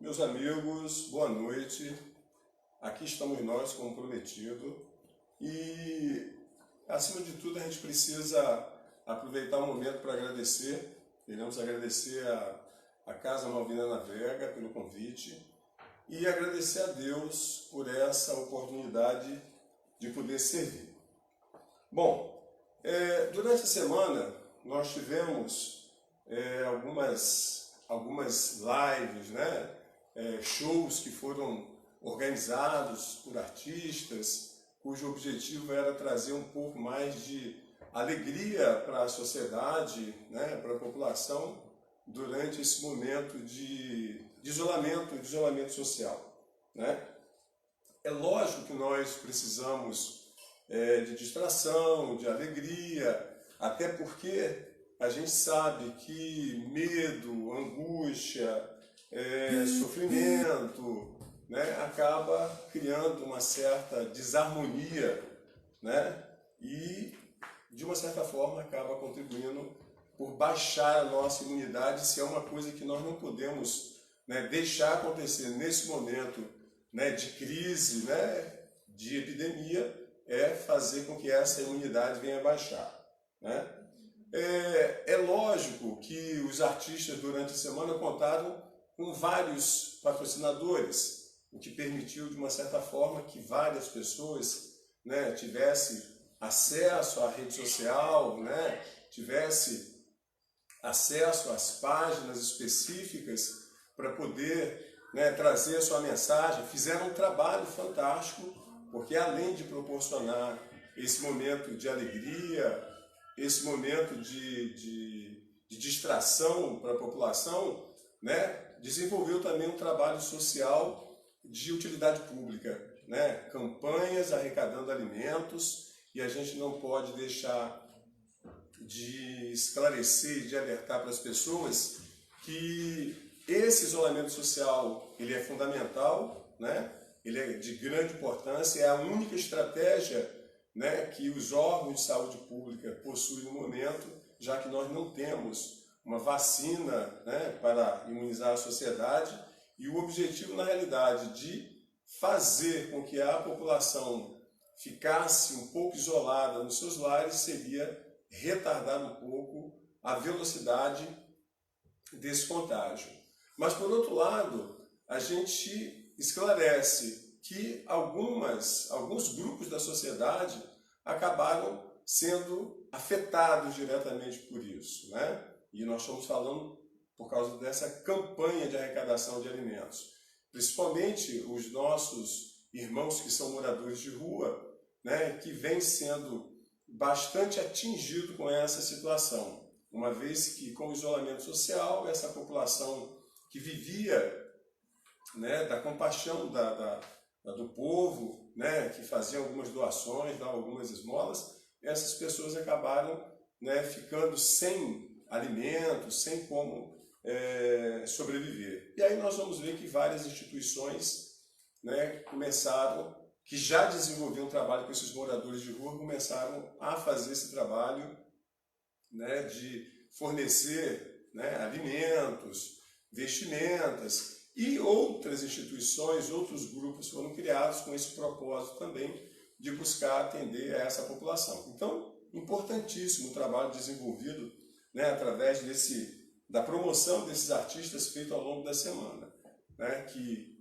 Meus amigos, boa noite. Aqui estamos nós, como prometido. E, acima de tudo, a gente precisa aproveitar o momento para agradecer. Queremos agradecer a Casa Malvina Navega pelo convite e agradecer a Deus por essa oportunidade de poder servir. Bom, durante a semana nós tivemos algumas lives, né? Shows que foram organizados por artistas, cujo objetivo era trazer um pouco mais de alegria para a sociedade, né, para a população, durante esse momento de isolamento social. Né? É lógico que nós precisamos de distração, de alegria, até porque a gente sabe que medo, angústia, sofrimento, né, acaba criando uma certa desarmonia, né, e de uma certa forma acaba contribuindo por baixar a nossa imunidade, se é uma coisa que nós não podemos, né, deixar acontecer nesse momento, né, de crise, né, de epidemia, é fazer com que essa imunidade venha baixar. Né? É lógico que os artistas durante a semana contaram com vários patrocinadores, o que permitiu de uma certa forma que várias pessoas, né, tivessem acesso à rede social, né, tivesse acesso às páginas específicas para poder, né, trazer a sua mensagem. Fizeram um trabalho fantástico, porque além de proporcionar esse momento de alegria, esse momento de distração para a população, né, desenvolveu também um trabalho social de utilidade pública, né, campanhas arrecadando alimentos, e a gente não pode deixar de esclarecer e de alertar para as pessoas que esse isolamento social ele é fundamental, né? Ele é de grande importância, é a única estratégia, né, que os órgãos de saúde pública possuem no momento, já que nós não temos uma vacina, né, para imunizar a sociedade, e o objetivo, na realidade, de fazer com que a população ficasse um pouco isolada nos seus lares seria retardar um pouco a velocidade desse contágio. Mas, por outro lado, a gente esclarece que alguns grupos da sociedade acabaram sendo afetados diretamente por isso, né? E nós estamos falando por causa dessa campanha de arrecadação de alimentos. Principalmente os nossos irmãos que são moradores de rua, né, que vêm sendo bastante atingidos com essa situação, uma vez que, com o isolamento social, essa população que vivia, né, da compaixão do povo, né, que fazia algumas doações, dava algumas esmolas, essas pessoas acabaram, né, ficando sem alimentos, sem como sobreviver. E aí nós vamos ver que várias instituições, né, que já desenvolviam um trabalho com esses moradores de rua, começaram a fazer esse trabalho, né, de fornecer, né, alimentos, vestimentas, e outras instituições, outros grupos foram criados com esse propósito também de buscar atender a essa população. Então, importantíssimo o trabalho desenvolvido, né, através da promoção desses artistas feito ao longo da semana, né, que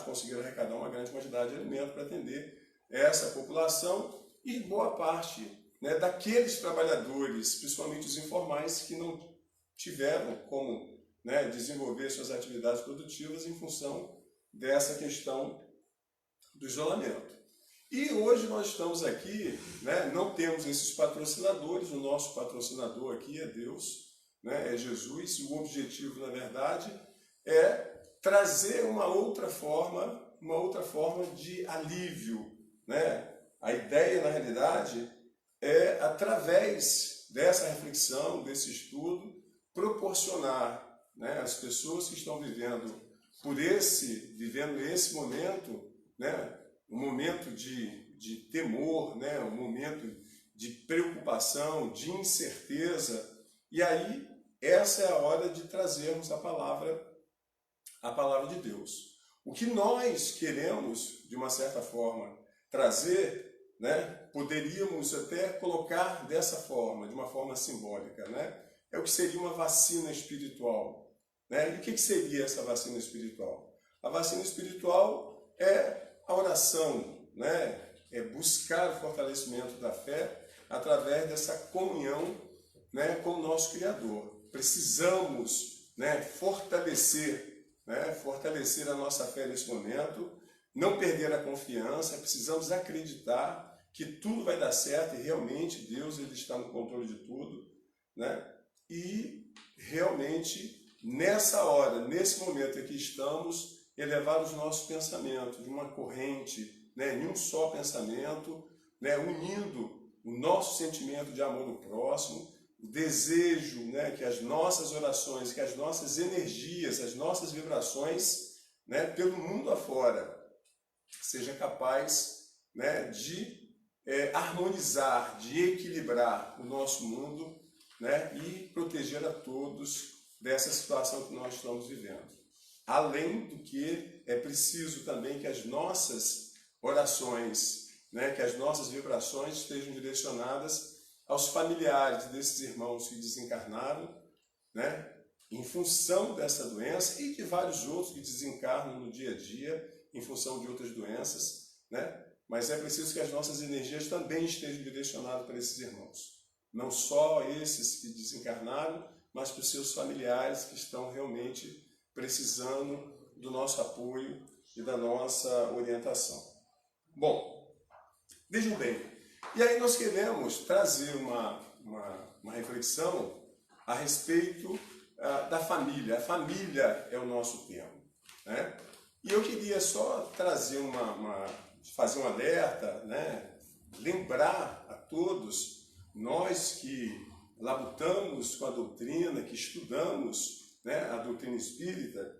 conseguiram arrecadar uma grande quantidade de alimento para atender essa população e boa parte, né, daqueles trabalhadores, principalmente os informais, que não tiveram como, né, desenvolver suas atividades produtivas em função dessa questão do isolamento. E hoje nós estamos aqui, né, não temos esses patrocinadores, o nosso patrocinador aqui é Deus, né, é Jesus, e o objetivo, na verdade, é trazer uma outra forma de alívio. Né? A ideia, na realidade, é, através dessa reflexão, desse estudo, proporcionar, né, às pessoas que estão vivendo esse momento, né, um momento de temor, né, um momento de preocupação, de incerteza, e aí essa é a hora de trazermos a palavra a palavra de Deus. O que nós queremos, de uma certa forma, trazer, né, poderíamos até colocar dessa forma, de uma forma simbólica, né, é o que seria uma vacina espiritual. Né? E o que seria essa vacina espiritual? A vacina espiritual é a oração, né? É buscar o fortalecimento da fé através dessa comunhão, né, com o nosso Criador. Precisamos, né, fortalecer a nossa fé nesse momento, não perder a confiança, precisamos acreditar que tudo vai dar certo e realmente Deus ele está no controle de tudo, né? E realmente nessa hora, nesse momento em que estamos, elevar os nossos pensamentos de uma corrente, né, em um só pensamento, né, unindo o nosso sentimento de amor do próximo, o desejo, né, que as nossas orações, que as nossas energias, as nossas vibrações, né, pelo mundo afora, seja capaz, né, de harmonizar, de equilibrar o nosso mundo, né, e proteger a todos dessa situação que nós estamos vivendo. Além do que é preciso também que as nossas orações, né, que as nossas vibrações estejam direcionadas aos familiares desses irmãos que desencarnaram, né, em função dessa doença e de vários outros que desencarnam no dia a dia em função de outras doenças, né? Mas é preciso que as nossas energias também estejam direcionadas para esses irmãos. Não só esses que desencarnaram, mas para os seus familiares que estão realmente precisando do nosso apoio e da nossa orientação. Bom, vejam bem, e aí nós queremos trazer uma reflexão a respeito da família. A família é o nosso tema, né? E eu queria só trazer fazer um alerta, né? Lembrar a todos, nós que labutamos com a doutrina, que estudamos, né, a doutrina espírita,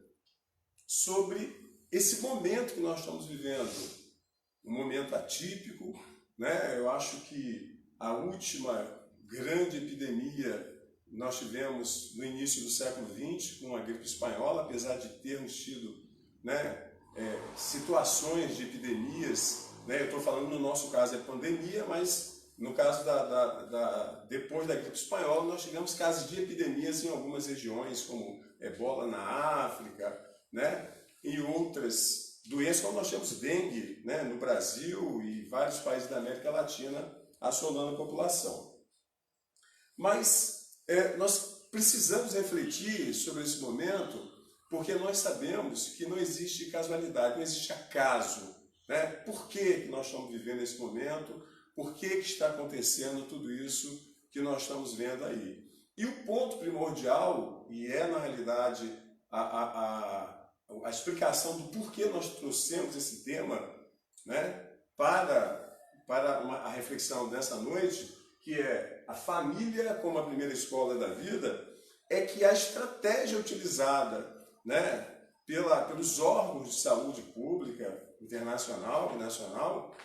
sobre esse momento que nós estamos vivendo, um momento atípico, né? Eu acho que a última grande epidemia nós tivemos no início do século XX, com a gripe espanhola, apesar de termos tido, né, situações de epidemias, né? Eu estou falando no nosso caso é pandemia, mas no caso depois da gripe espanhola, nós tivemos casos de epidemias em algumas regiões, como ebola na África, né? E outras doenças, como nós temos dengue, né, no Brasil e vários países da América Latina assolando a população. Mas nós precisamos refletir sobre esse momento, porque nós sabemos que não existe casualidade, não existe acaso, né? Por que nós estamos vivendo esse momento? Por que está acontecendo tudo isso que nós estamos vendo aí? E o ponto primordial, e na realidade a explicação do porquê nós trouxemos esse tema, né, para a reflexão dessa noite, que é a família como a primeira escola da vida, é que a estratégia utilizada, né, pelos órgãos de saúde pública, internacional e nacional,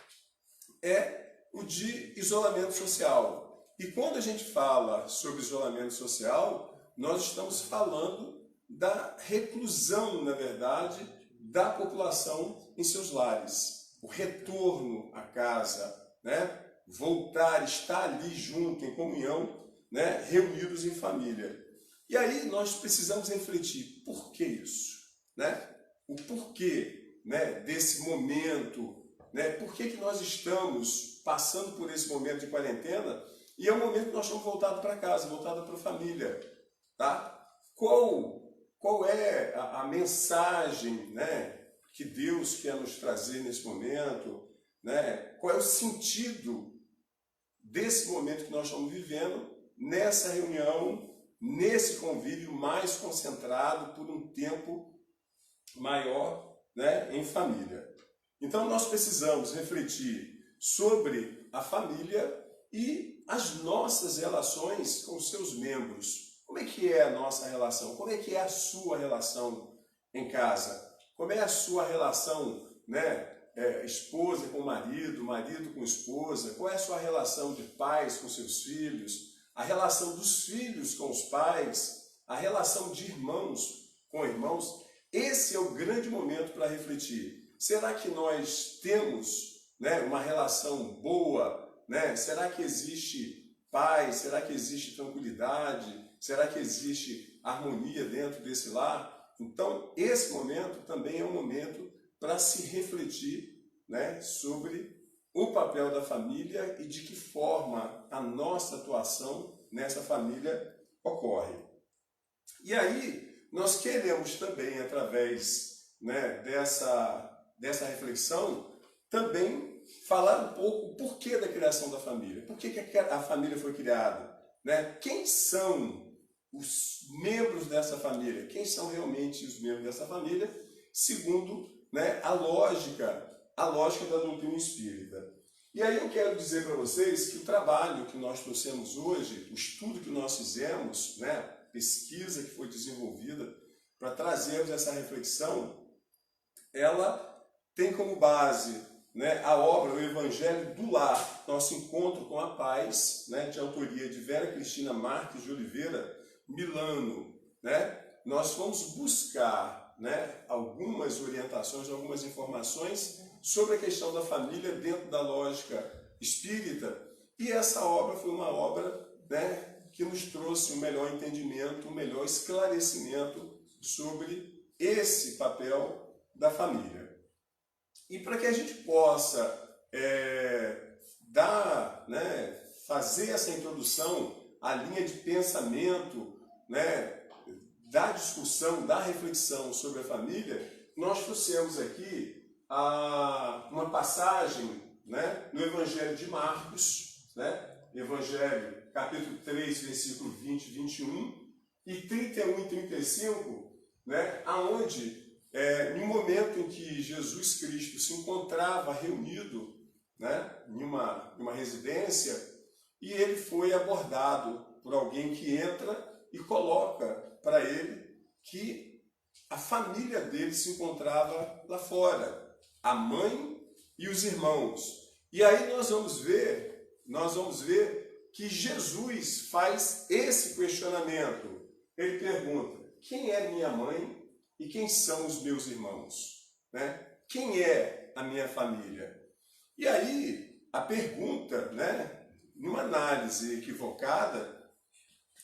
é o de isolamento social. E quando a gente fala sobre isolamento social, nós estamos falando da reclusão, na verdade, da população em seus lares. O retorno à casa, né? Voltar, estar ali junto, em comunhão, né? Reunidos em família. E aí nós precisamos refletir, por que isso? Né? O porquê, né, desse momento, né? Por que nós estamos passando por esse momento de quarentena e é um momento que nós estamos voltados para casa, voltados para a família, tá? Qual é a mensagem, né, que Deus quer nos trazer nesse momento, né? Qual é o sentido desse momento que nós estamos vivendo nessa reunião, nesse convívio mais concentrado por um tempo maior, né, em família? Então nós precisamos refletir sobre a família e as nossas relações com os seus membros. Como é que é a nossa relação? Como é que é a sua relação em casa? Como é a sua relação, né, esposa com marido, marido com esposa? Qual é a sua relação de pais com seus filhos? A relação dos filhos com os pais? A relação de irmãos com irmãos? esse é o grande momento para refletir. Será que nós temos, né, uma relação boa? Né? Será que existe paz? Será que existe tranquilidade? Será que existe harmonia dentro desse lar? Então, esse momento também é um momento para se refletir, né, sobre o papel da família e de que forma a nossa atuação nessa família ocorre. E aí, nós queremos também, através, né, dessa reflexão, também falar um pouco o porquê da criação da família. Por que a família foi criada? Né? Quem são os membros dessa família? Quem são realmente os membros dessa família? Segundo, né, a lógica da doutrina espírita. E aí eu quero dizer para vocês que o trabalho que nós trouxemos hoje, o estudo que nós fizemos, né, pesquisa que foi desenvolvida para trazermos essa reflexão, ela tem como base, né, a obra O Evangelho do Lar, nosso encontro com a paz, né, de autoria de Vera Cristina Marques de Oliveira, Milano. Né? Nós vamos buscar, né, algumas orientações, algumas informações sobre a questão da família dentro da lógica espírita, e essa obra foi uma obra, né, que nos trouxe um melhor entendimento, um melhor esclarecimento sobre esse papel da família. E para que a gente possa fazer essa introdução à linha de pensamento, né, da discussão, da reflexão sobre a família, nós trouxemos aqui uma passagem, né, no Evangelho de Marcos, né, Evangelho capítulo 3, versículo 20 e 21, e 31 e 35, né, aonde, no momento em que Jesus Cristo se encontrava reunido, né, em uma residência, e ele foi abordado por alguém que entra e coloca para ele que a família dele se encontrava lá fora, a mãe e os irmãos. E aí nós vamos ver que Jesus faz esse questionamento. Ele pergunta: quem é minha mãe e quem são os meus irmãos? Né? Quem é a minha família? E aí a pergunta, né, numa análise equivocada,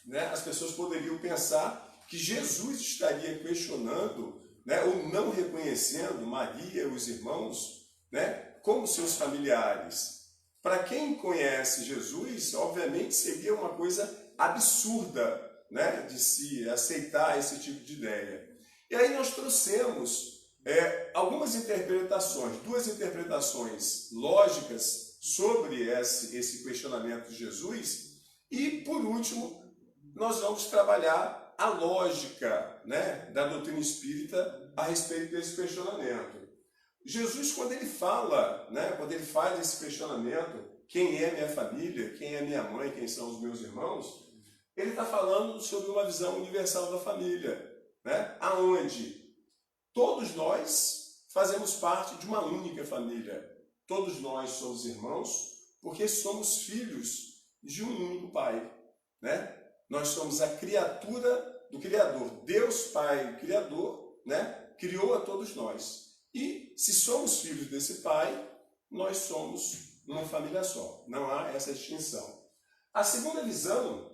né, as pessoas poderiam pensar que Jesus estaria questionando, né, ou não reconhecendo Maria e os irmãos, né, como seus familiares. Para quem conhece Jesus, obviamente seria uma coisa absurda, né, de se aceitar esse tipo de ideia. E aí nós trouxemos algumas interpretações, duas interpretações lógicas sobre esse questionamento de Jesus, e por último nós vamos trabalhar a lógica, né, da doutrina espírita a respeito desse questionamento. Jesus, quando ele fala, né, quando ele faz esse questionamento, quem é minha família, quem é minha mãe, quem são os meus irmãos, ele está falando sobre uma visão universal da família, né, aonde todos nós fazemos parte de uma única família. Todos nós somos irmãos porque somos filhos de um único Pai, né? Nós somos a criatura do Criador. Deus Pai Criador, né, criou a todos nós. E se somos filhos desse Pai, nós somos uma família só. Não há essa distinção. A segunda visão,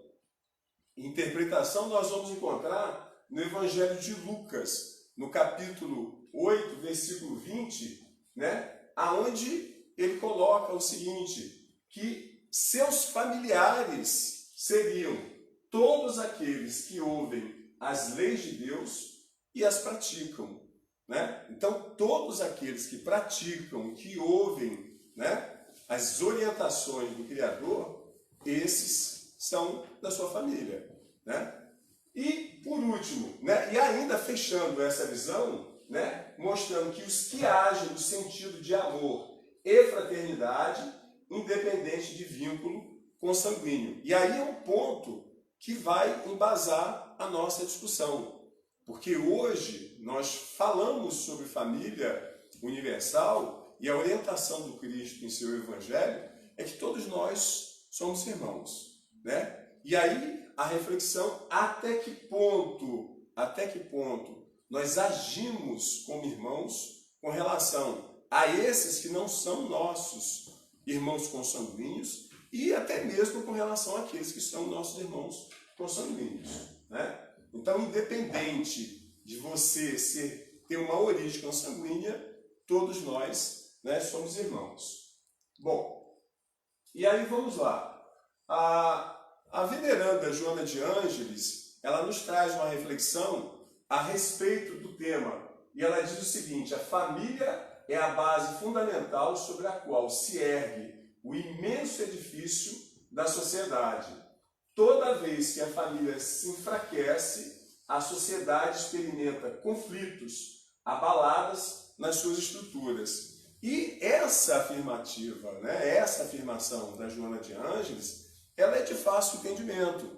interpretação, nós vamos encontrar no Evangelho de Lucas, no capítulo 8, versículo 20, né, aonde ele coloca o seguinte, que seus familiares seriam todos aqueles que ouvem as leis de Deus e as praticam. Né? Então, todos aqueles que praticam, que ouvem, né, as orientações do Criador, esses são da sua família. Né? E, por último, né, e ainda fechando essa visão, né, mostrando que os que agem no sentido de amor e fraternidade, independente de vínculo consanguíneo. E aí é um ponto que vai embasar a nossa discussão. Porque hoje nós falamos sobre família universal e a orientação do Cristo em seu Evangelho é que todos nós somos irmãos. Né? E aí a reflexão, até que ponto nós agimos como irmãos com relação a esses que não são nossos irmãos consanguíneos e até mesmo com relação àqueles que são nossos irmãos consanguíneos, né? Então, independente de você ter uma origem consanguínea, todos nós, né, somos irmãos. Bom, e aí vamos lá. A veneranda Joana de Ângeles, ela nos traz uma reflexão a respeito do tema. E ela diz o seguinte: a família é a base fundamental sobre a qual se ergue o imenso edifício da sociedade. Toda vez que a família se enfraquece, a sociedade experimenta conflitos, abaladas nas suas estruturas. E essa afirmativa, né, essa afirmação da Joana de Ângeles, ela é de fácil entendimento,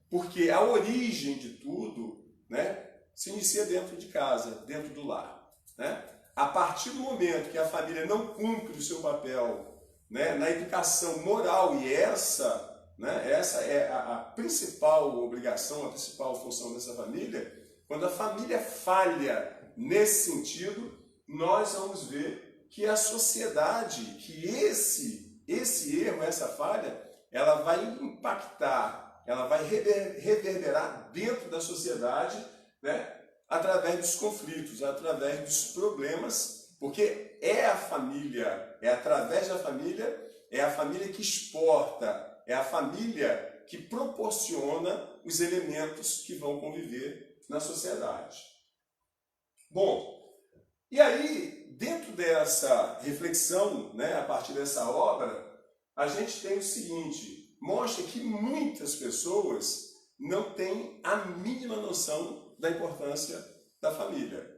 porque a origem de tudo, né, se inicia dentro de casa, dentro do lar, né? A partir do momento que a família não cumpre o seu papel, né, na educação moral, e essa é a principal obrigação, a principal função dessa família, quando a família falha nesse sentido, nós vamos ver que a sociedade, que esse erro, essa falha, ela vai impactar, ela vai reverberar dentro da sociedade, né, através dos conflitos, através dos problemas, porque é a família, é através da família, é a família que exporta, é a família que proporciona os elementos que vão conviver na sociedade. Bom, e aí, dentro dessa reflexão, né, a partir dessa obra, a gente tem o seguinte: mostra que muitas pessoas não têm a mínima noção da importância da família.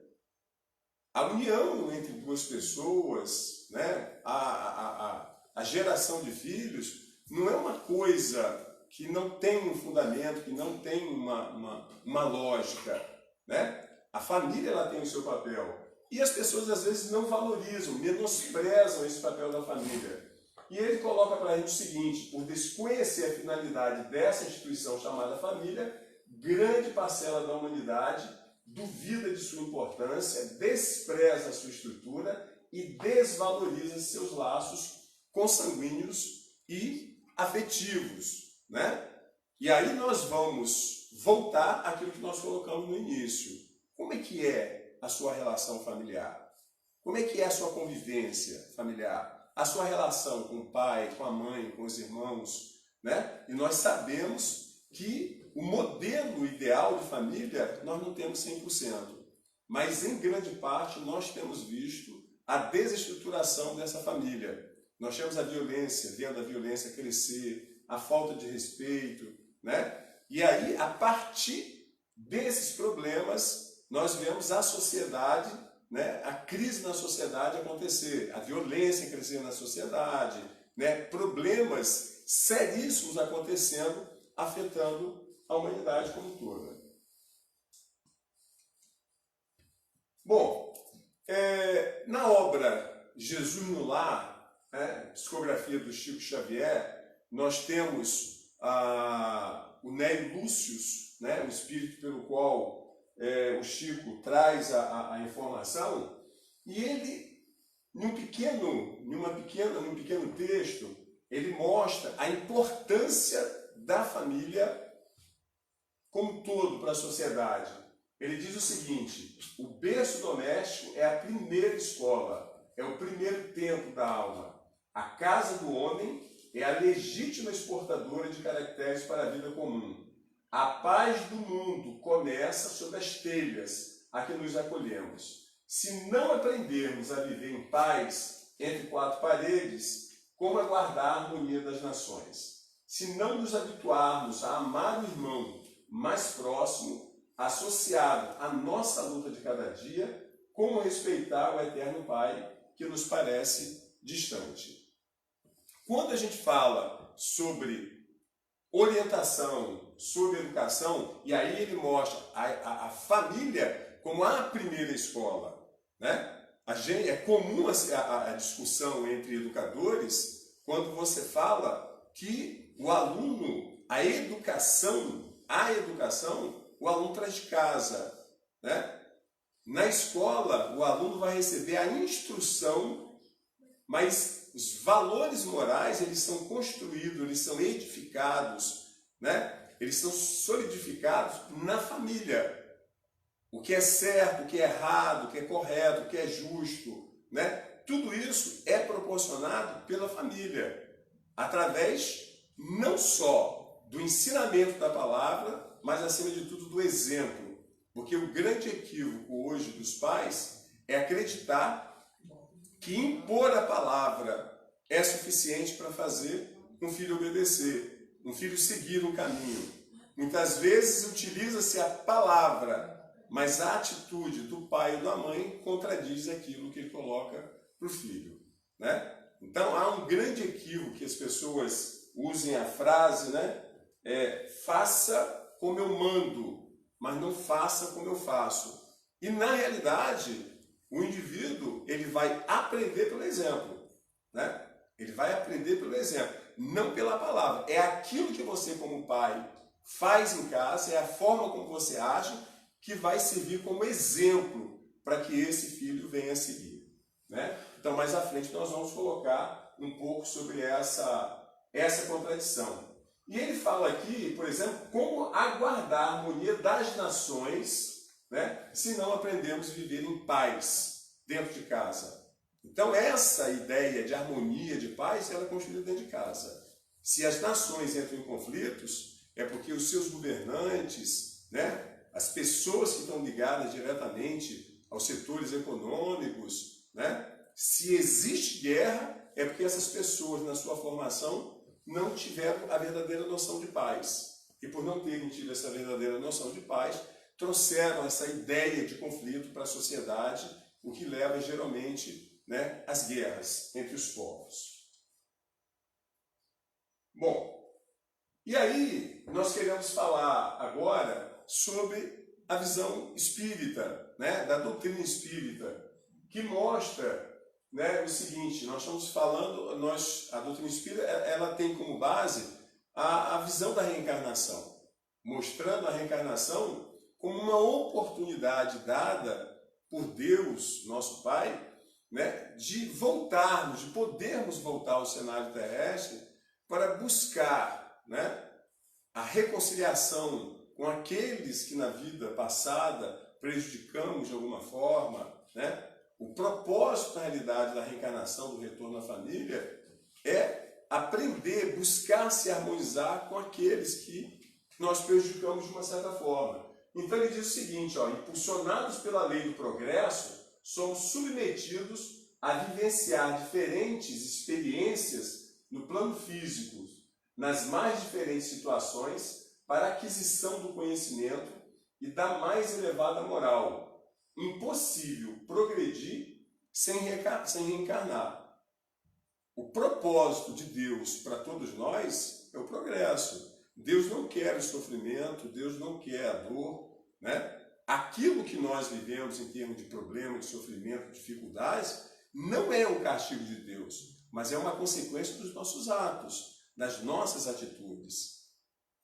A união entre duas pessoas, né, a geração de filhos, não é uma coisa que não tem um fundamento, que não tem uma lógica, né? A família, ela tem o seu papel. E as pessoas às vezes não valorizam, menosprezam esse papel da família. E ele coloca para a gente o seguinte: por desconhecer a finalidade dessa instituição chamada família, grande parcela da humanidade duvida de sua importância, despreza a sua estrutura e desvaloriza seus laços consanguíneos e afetivos, né? E aí nós vamos voltar àquilo que nós colocamos no início. Como é que é a sua relação familiar? Como é que é a sua convivência familiar? A sua relação com o pai, com a mãe, com os irmãos, né? E nós sabemos que o modelo ideal de família nós não temos 100%, mas em grande parte nós temos visto a desestruturação dessa família. Nós temos a violência, vendo a violência crescer, a falta de respeito, né? E aí, a partir desses problemas, nós vemos a sociedade, né, a crise na sociedade acontecer, a violência crescer na sociedade, né, problemas seríssimos acontecendo, afetando a humanidade como toda. Bom, na obra Jesus no Lar, né, psicografia do Chico Xavier, nós temos o Nélio Lúcius, né, o espírito pelo qual o Chico traz a informação, e ele, num pequeno texto, ele mostra a importância da família como um todo para a sociedade. Ele diz o seguinte: o berço doméstico é a primeira escola, é o primeiro templo da alma. A casa do homem é a legítima exportadora de caracteres para a vida comum. A paz do mundo começa sob as telhas a que nos acolhemos. Se não aprendermos a viver em paz entre quatro paredes, como aguardar a harmonia das nações? Se não nos habituarmos a amar o irmão mais próximo, associado à nossa luta de cada dia, como respeitar o eterno Pai que nos parece distante? Quando a gente fala sobre orientação, sobre educação, e aí ele mostra a família como a primeira escola, né? É comum a discussão entre educadores quando você fala que o aluno, a educação, o aluno traz de casa, né? Na escola, o aluno vai receber a instrução, mas os valores morais, eles são construídos, eles são edificados, né? Eles são solidificados na família. O que é certo, o que é errado, o que é correto, o que é justo, né? Tudo isso é proporcionado pela família, através não só do ensinamento da palavra, mas acima de tudo do exemplo. Porque o grande equívoco hoje dos pais é acreditar que impor a palavra é suficiente para fazer um filho obedecer, um filho seguir um caminho. Muitas vezes utiliza-se a palavra, mas a atitude do pai ou da mãe contradiz aquilo que ele coloca para o filho, né? Então há um grande equívoco que as pessoas usem a frase, né? Faça como eu mando, mas não faça como eu faço. E na realidade, o indivíduo ele vai aprender pelo exemplo, né? Ele vai aprender pelo exemplo, não pela palavra. É aquilo que você como pai faz em casa, é a forma como você age que vai servir como exemplo para que esse filho venha a seguir, né? Então, mais à frente, nós vamos colocar um pouco sobre essa contradição. E ele fala aqui, por exemplo, como aguardar a harmonia das nações, né, se não aprendemos a viver em paz dentro de casa. Então, essa ideia de harmonia, de paz, ela é construída dentro de casa. Se as nações entram em conflitos, é porque os seus governantes, né, as pessoas que estão ligadas diretamente aos setores econômicos, né? Se existe guerra, é porque essas pessoas, na sua formação, não tiveram a verdadeira noção de paz. E por não terem tido essa verdadeira noção de paz, trouxeram essa ideia de conflito para a sociedade, o que leva geralmente, né, às guerras entre os povos. Bom, e aí nós queremos falar agora sobre a visão espírita, né, da doutrina espírita, que mostra, né, o seguinte: nós estamos falando, a doutrina espírita ela tem como base a visão da reencarnação, mostrando a reencarnação como uma oportunidade dada por Deus, nosso Pai, né, de voltarmos, de podermos voltar ao cenário terrestre para buscar, né, a reconciliação com aqueles que na vida passada prejudicamos de alguma forma, né? O propósito, na realidade, da reencarnação, do retorno à família, é aprender, buscar se harmonizar com aqueles que nós prejudicamos de uma certa forma. Então ele diz o seguinte, ó: impulsionados pela lei do progresso, somos submetidos a vivenciar diferentes experiências no plano físico, nas mais diferentes situações, para a aquisição do conhecimento e da mais elevada moral. Impossível progredir sem reencarnar. O propósito de Deus para todos nós é o progresso. Deus não quer o sofrimento, Deus não quer a dor, né? Aquilo que nós vivemos em termos de problema, de sofrimento, de dificuldades, não é um castigo de Deus, mas é uma consequência dos nossos atos, das nossas atitudes.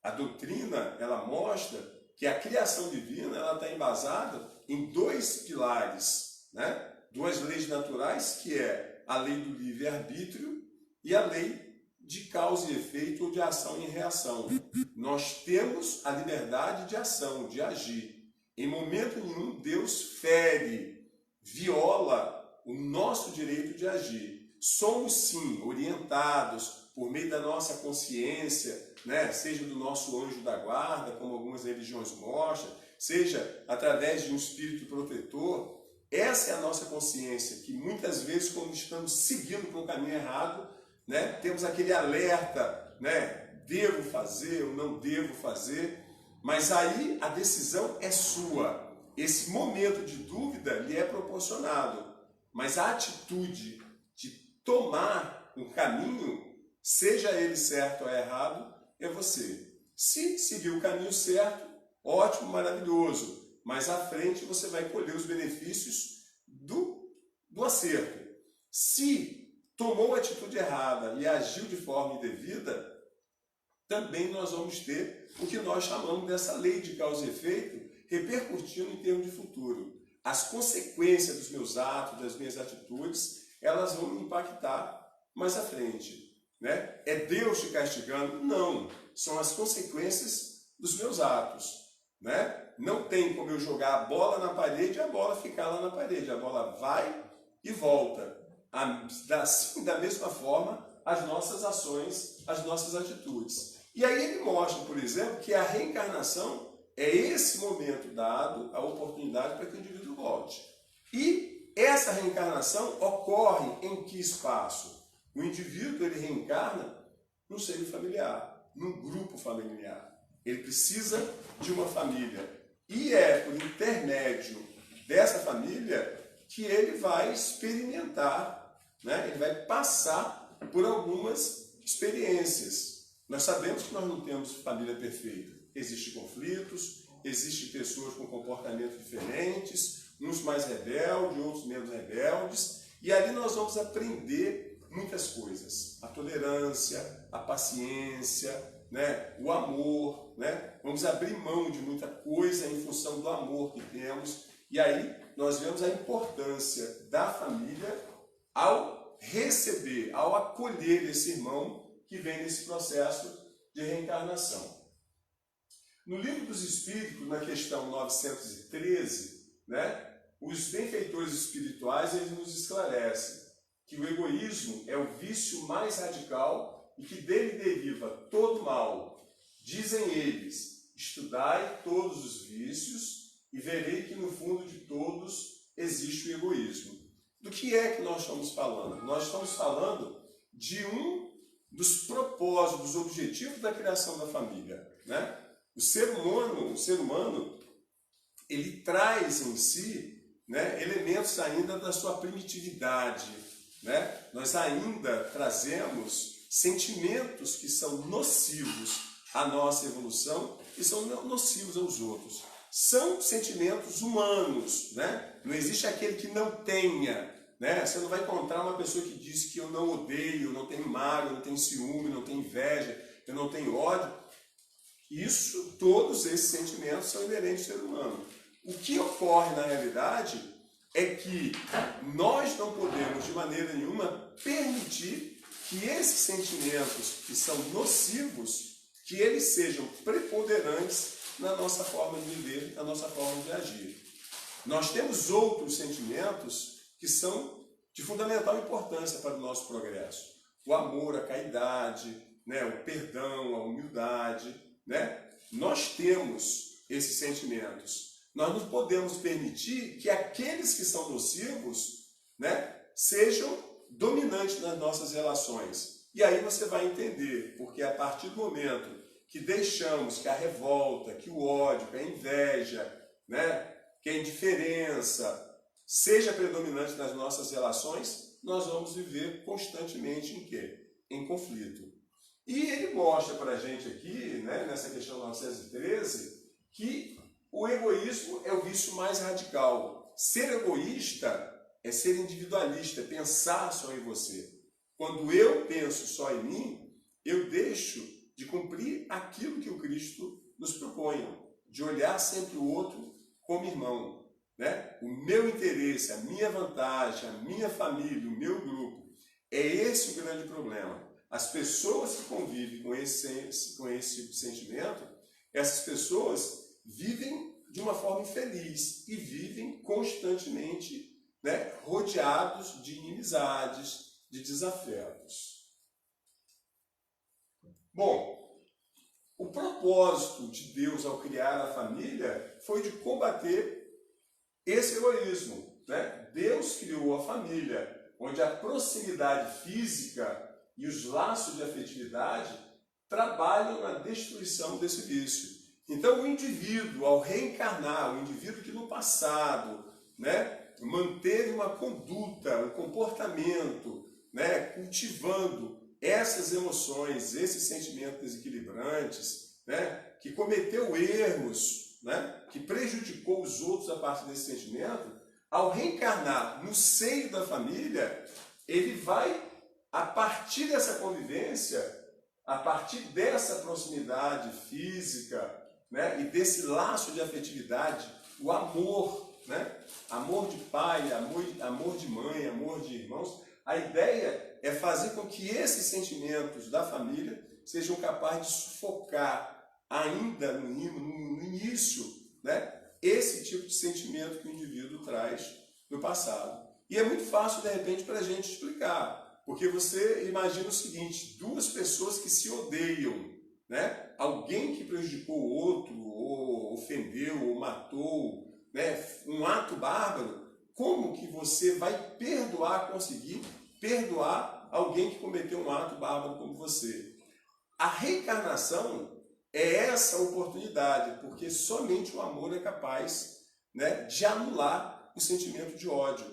A doutrina, ela mostra que a criação divina ela está embasada em dois pilares, né? Duas leis naturais, que é a lei do livre-arbítrio e a lei de causa e efeito ou de ação e reação. Nós temos a liberdade de ação, de agir. Em momento nenhum Deus fere, viola o nosso direito de agir. Somos sim orientados por meio da nossa consciência, né? Seja do nosso anjo da guarda, como algumas religiões mostram, seja através de um espírito protetor. Essa é a nossa consciência, que muitas vezes, quando estamos seguindo por um caminho errado, né, temos aquele alerta, né, devo fazer ou não devo fazer, mas aí a decisão é sua. Esse momento de dúvida lhe é proporcionado, mas a atitude de tomar um caminho, seja ele certo ou errado, é você. Se seguir o caminho certo, ótimo, maravilhoso, mas à frente você vai colher os benefícios do acerto. Se tomou a atitude errada e agiu de forma indevida, também nós vamos ter o que nós chamamos dessa lei de causa e efeito repercutindo em termos de futuro. as consequências dos meus atos, das minhas atitudes, elas vão me impactar mais à frente, né? É Deus te castigando? Não, são as consequências dos meus atos, né? Não tem como eu jogar a bola na parede e a bola ficar lá na parede, a bola vai e volta. Da mesma forma, as nossas ações, as nossas atitudes. E aí ele mostra, por exemplo, que a reencarnação é esse momento dado, a oportunidade para que o indivíduo volte. E essa reencarnação ocorre em que espaço? O indivíduo ele reencarna no seio familiar, num grupo familiar. Ele precisa de uma família. E é por intermédio dessa família que ele vai experimentar, né? Ele vai passar por algumas experiências. Nós sabemos que nós não temos família perfeita. Existem conflitos, existem pessoas com comportamentos diferentes, uns mais rebeldes, outros menos rebeldes, e ali nós vamos aprender muitas coisas. A tolerância, a paciência, né? O amor, né? Vamos abrir mão de muita coisa em função do amor que temos, e aí nós vemos a importância da família ao receber, ao acolher esse irmão que vem nesse processo de reencarnação. No Livro dos Espíritos, na questão 913, né, os benfeitores espirituais eles nos esclarecem que o egoísmo é o vício mais radical e que dele deriva todo mal. Dizem eles, estudai todos os vícios e verei que no fundo de todos existe o egoísmo. Do que é que nós estamos falando? Nós estamos falando de um dos propósitos, dos objetivos da criação da família, né? O ser humano, ele traz em si, né, elementos ainda da sua primitividade, né? Nós ainda trazemos sentimentos que são nocivos à nossa evolução e são nocivos aos outros. São sentimentos humanos, né? Não existe aquele que não tenha, né? Você não vai encontrar uma pessoa que diz que eu não odeio, eu não tenho mágoa, eu não tenho ciúme, eu não tenho inveja, eu não tenho ódio. Todos esses sentimentos são inerentes ao ser humano. O que ocorre na realidade é que nós não podemos de maneira nenhuma permitir que esses sentimentos que são nocivos, que eles sejam preponderantes na nossa forma de viver, na nossa forma de agir. Nós temos outros sentimentos que são de fundamental importância para o nosso progresso. O amor, a caridade, né? O perdão, a humildade, né? Nós temos esses sentimentos. Nós não podemos permitir que aqueles que são nocivos, né, sejam dominantes nas nossas relações. E aí você vai entender, porque a partir do momento que deixamos que a revolta, que o ódio, que a inveja, né, que a indiferença seja predominante nas nossas relações, nós vamos viver constantemente em quê? Em conflito. E ele mostra para a gente aqui, né, nessa questão 913, que o egoísmo é o vício mais radical. Ser egoísta é ser individualista, é pensar só em você. Quando eu penso só em mim, eu deixo de cumprir aquilo que o Cristo nos propõe, de olhar sempre o outro como irmão, né? O meu interesse, a minha vantagem, a minha família, o meu grupo. É esse o grande problema. As pessoas que convivem com esse tipo de sentimento, essas pessoas vivem de uma forma infeliz e vivem constantemente, né, rodeados de inimizades, de desafetos. Bom, o propósito de Deus ao criar a família foi de combater esse egoísmo, né? Deus criou a família, onde a proximidade física e os laços de afetividade trabalham na destruição desse vício. Então, o indivíduo, ao reencarnar, o indivíduo que no passado, né, manteve uma conduta, um comportamento, né, cultivando essas emoções, esses sentimentos desequilibrantes, né, que cometeu erros, né, que prejudicou os outros a partir desse sentimento, ao reencarnar no seio da família, ele vai, a partir dessa convivência, a partir dessa proximidade física, né, e desse laço de afetividade, o amor né? Amor de pai, amor de mãe, amor de irmãos. A ideia é fazer com que esses sentimentos da família sejam capazes de sufocar ainda no início, né? Esse tipo de sentimento que o indivíduo traz no passado. E é muito fácil, de repente, para a gente explicar, porque você imagina o seguinte: duas pessoas que se odeiam, né? Alguém que prejudicou o outro, ou ofendeu, ou matou, né? Um ato bárbaro, como que você vai conseguir perdoar alguém que cometeu um ato bárbaro como você? A reencarnação é essa oportunidade, porque somente o amor é capaz, né, de anular o sentimento de ódio.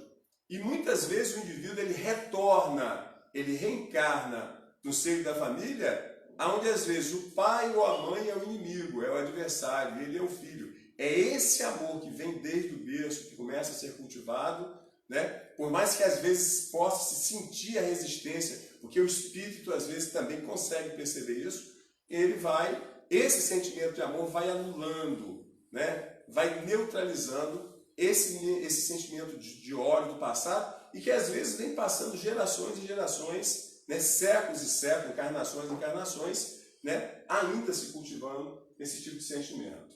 E muitas vezes o indivíduo ele retorna, ele reencarna no seio da família, onde às vezes o pai ou a mãe é o inimigo, é o adversário, ele é o filho. É esse amor que vem desde o berço, que começa a ser cultivado, né? Por mais que às vezes possa se sentir a resistência, porque o espírito às vezes também consegue perceber isso, esse sentimento de amor vai anulando, né? Vai neutralizando esse sentimento de ódio do passado, e que às vezes vem passando gerações e gerações, né? Séculos e séculos, encarnações e encarnações, né? Ainda se cultivando esse tipo de sentimento.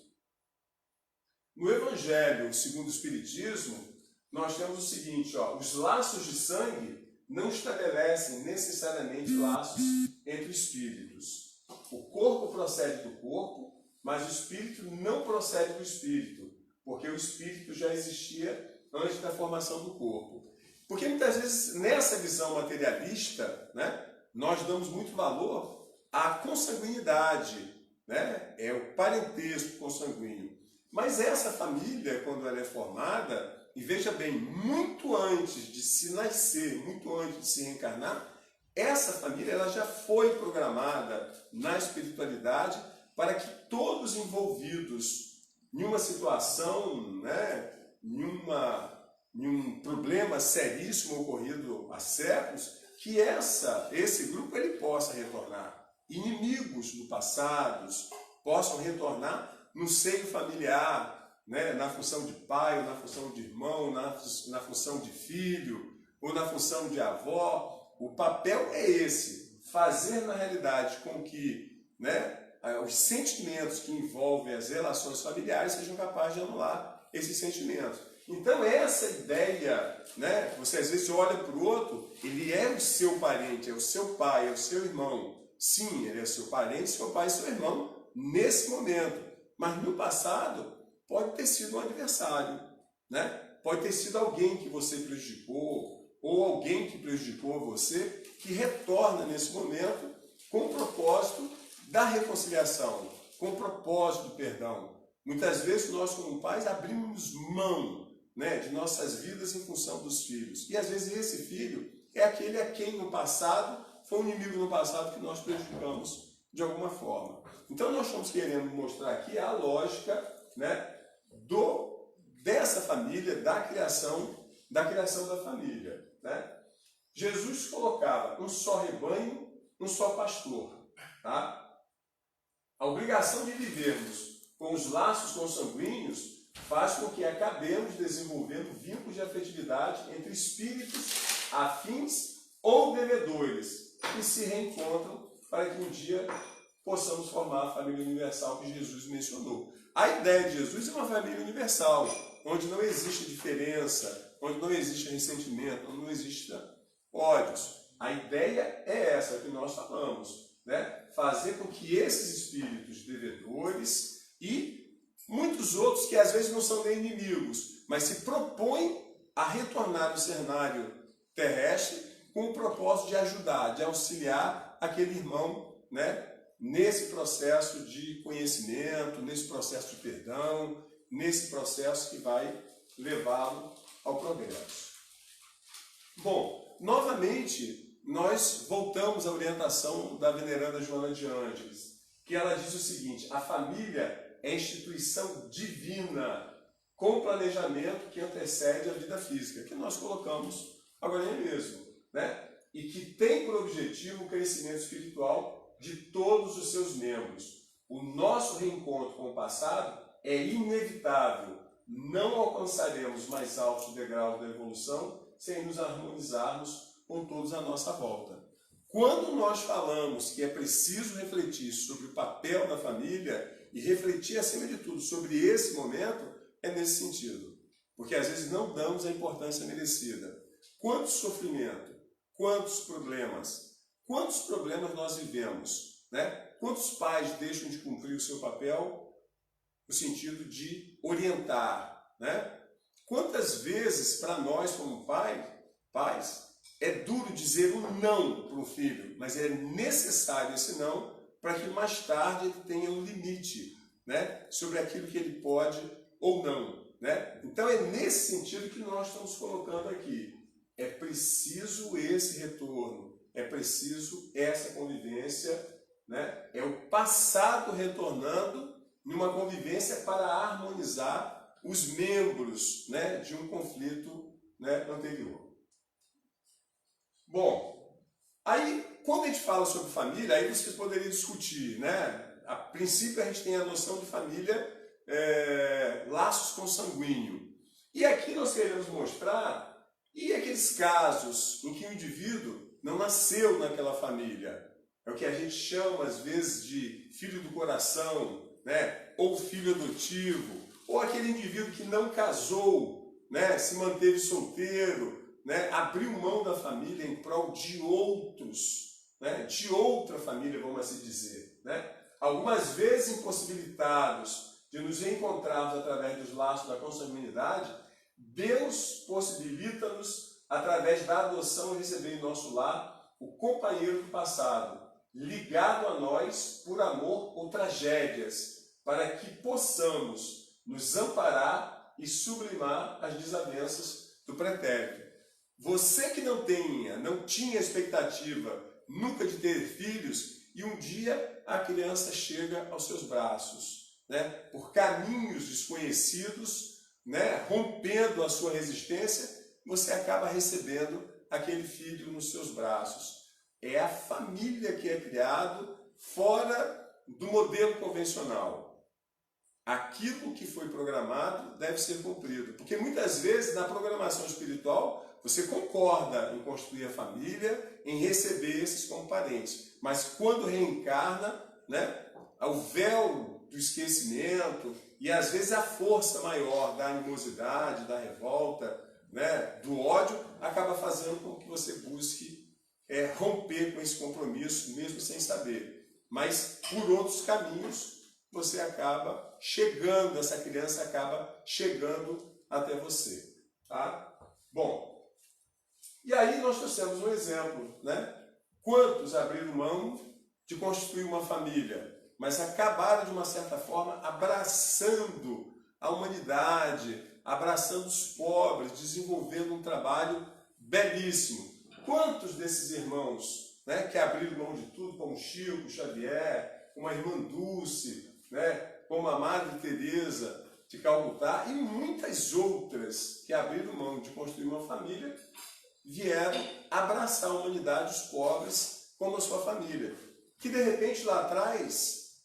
No Evangelho segundo o Espiritismo, nós temos o seguinte, ó: os laços de sangue não estabelecem necessariamente laços entre espíritos. O corpo procede do corpo, mas o espírito não procede do espírito, porque o espírito já existia antes da formação do corpo. Porque muitas vezes, nessa visão materialista, né, nós damos muito valor à consanguinidade, né, é o parentesco consanguíneo. Mas essa família, quando ela é formada, e veja bem, muito antes de se nascer, muito antes de se reencarnar, essa família ela já foi programada na espiritualidade para que todos envolvidos em uma situação, né, em um problema seríssimo ocorrido há séculos, que esse grupo ele possa retornar. Inimigos do passado possam retornar no seio familiar, né, na função de pai, ou na função de irmão, na função de filho, ou na função de avó. O papel é esse: fazer na realidade com que, né, os sentimentos que envolvem as relações familiares sejam capazes de anular esses sentimentos. Então essa ideia, né, você às vezes olha para o outro, ele é o seu parente, é o seu pai, é o seu irmão. Sim, ele é seu parente, seu pai e seu irmão nesse momento. Mas no passado pode ter sido um adversário, né? Pode ter sido alguém que você prejudicou, ou alguém que prejudicou você, que retorna nesse momento com o propósito da reconciliação, com o propósito do perdão. Muitas vezes nós, como pais, abrimos mão, né, de nossas vidas em função dos filhos. E às vezes esse filho é aquele a quem no passado foi um inimigo no passado que nós prejudicamos de alguma forma. Então nós estamos querendo mostrar aqui a lógica, né, dessa família, da criação da família, né? Jesus colocava um só rebanho, um só pastor, tá? A obrigação de vivermos com os laços consanguíneos faz com que acabemos desenvolvendo vínculos de afetividade entre espíritos afins ou devedores que se reencontram para que um dia possamos formar a família universal que Jesus mencionou. A ideia de Jesus é uma família universal, onde não existe diferença, onde não existe ressentimento, onde não existe ódios. A ideia é essa que nós falamos, né? Fazer com que esses espíritos devedores e muitos outros que às vezes não são nem inimigos, mas se propõem a retornar ao cenário terrestre com o propósito de ajudar, de auxiliar aquele irmão, né, nesse processo de conhecimento, nesse processo de perdão, nesse processo que vai levá-lo ao progresso. Bom, novamente, nós voltamos à orientação da veneranda Joana de Ângeles, que ela diz o seguinte: a família é instituição divina com planejamento que antecede a vida física, que nós colocamos agora mesmo, né? E que tem por objetivo o crescimento espiritual de todos os seus membros. O nosso reencontro com o passado é inevitável, não alcançaremos mais altos degraus da evolução sem nos harmonizarmos com todos à nossa volta. Quando nós falamos que é preciso refletir sobre o papel da família e refletir, acima de tudo, sobre esse momento, é nesse sentido. Porque às vezes não damos a importância merecida. Quanto sofrimento, quantos problemas nós vivemos, né? Quantos pais deixam de cumprir o seu papel no sentido de orientar, né? Quantas vezes para nós como pais, é duro dizer um não para o filho, mas é necessário esse não para que mais tarde ele tenha um limite, né, sobre aquilo que ele pode ou não, né? Então é nesse sentido que nós estamos colocando aqui. É preciso esse retorno, é preciso essa convivência, né? É o passado retornando numa convivência para harmonizar os membros, né, de um conflito, né, anterior. Bom, aí quando a gente fala sobre família, aí vocês poderiam discutir, né? A princípio a gente tem a noção de família, laços consanguíneos. E aqui nós queremos mostrar, e aqueles casos em que o indivíduo não nasceu naquela família, é o que a gente chama às vezes de filho do coração, né? Ou filho adotivo, ou aquele indivíduo que não casou, né? Se manteve solteiro, né, abriu mão da família em prol de outros, né, de outra família, vamos assim dizer, né? Algumas vezes impossibilitados de nos encontrarmos através dos laços da consanguinidade, Deus possibilita-nos, através da adoção, receber em nosso lar o companheiro do passado, ligado a nós por amor ou tragédias, para que possamos nos amparar e sublimar as desavenças do pretérito. Você que não tinha expectativa nunca de ter filhos, e um dia a criança chega aos seus braços, né? Por caminhos desconhecidos, né? Rompendo a sua resistência, você acaba recebendo aquele filho nos seus braços. É a família que é criado fora do modelo convencional. Aquilo que foi programado deve ser cumprido, porque muitas vezes na programação espiritual você concorda em construir a família, em receber esses como parentes, mas quando reencarna, né, o véu do esquecimento e às vezes a força maior da animosidade, da revolta, né, do ódio, acaba fazendo com que você busque romper com esse compromisso, mesmo sem saber. Mas por outros caminhos você acaba chegando, essa criança acaba chegando até você, tá? Bom, e aí nós trouxemos um exemplo, né? Quantos abriram mão de constituir uma família, mas acabaram de uma certa forma abraçando a humanidade, abraçando os pobres, desenvolvendo um trabalho belíssimo. Quantos desses irmãos, né, que abriram mão de tudo, como Chico Xavier, como a irmã Dulce, né, como a Madre Teresa de Calcutá e muitas outras que abriram mão de construir uma família, vieram abraçar a humanidade, os pobres, como a sua família. Que de repente lá atrás,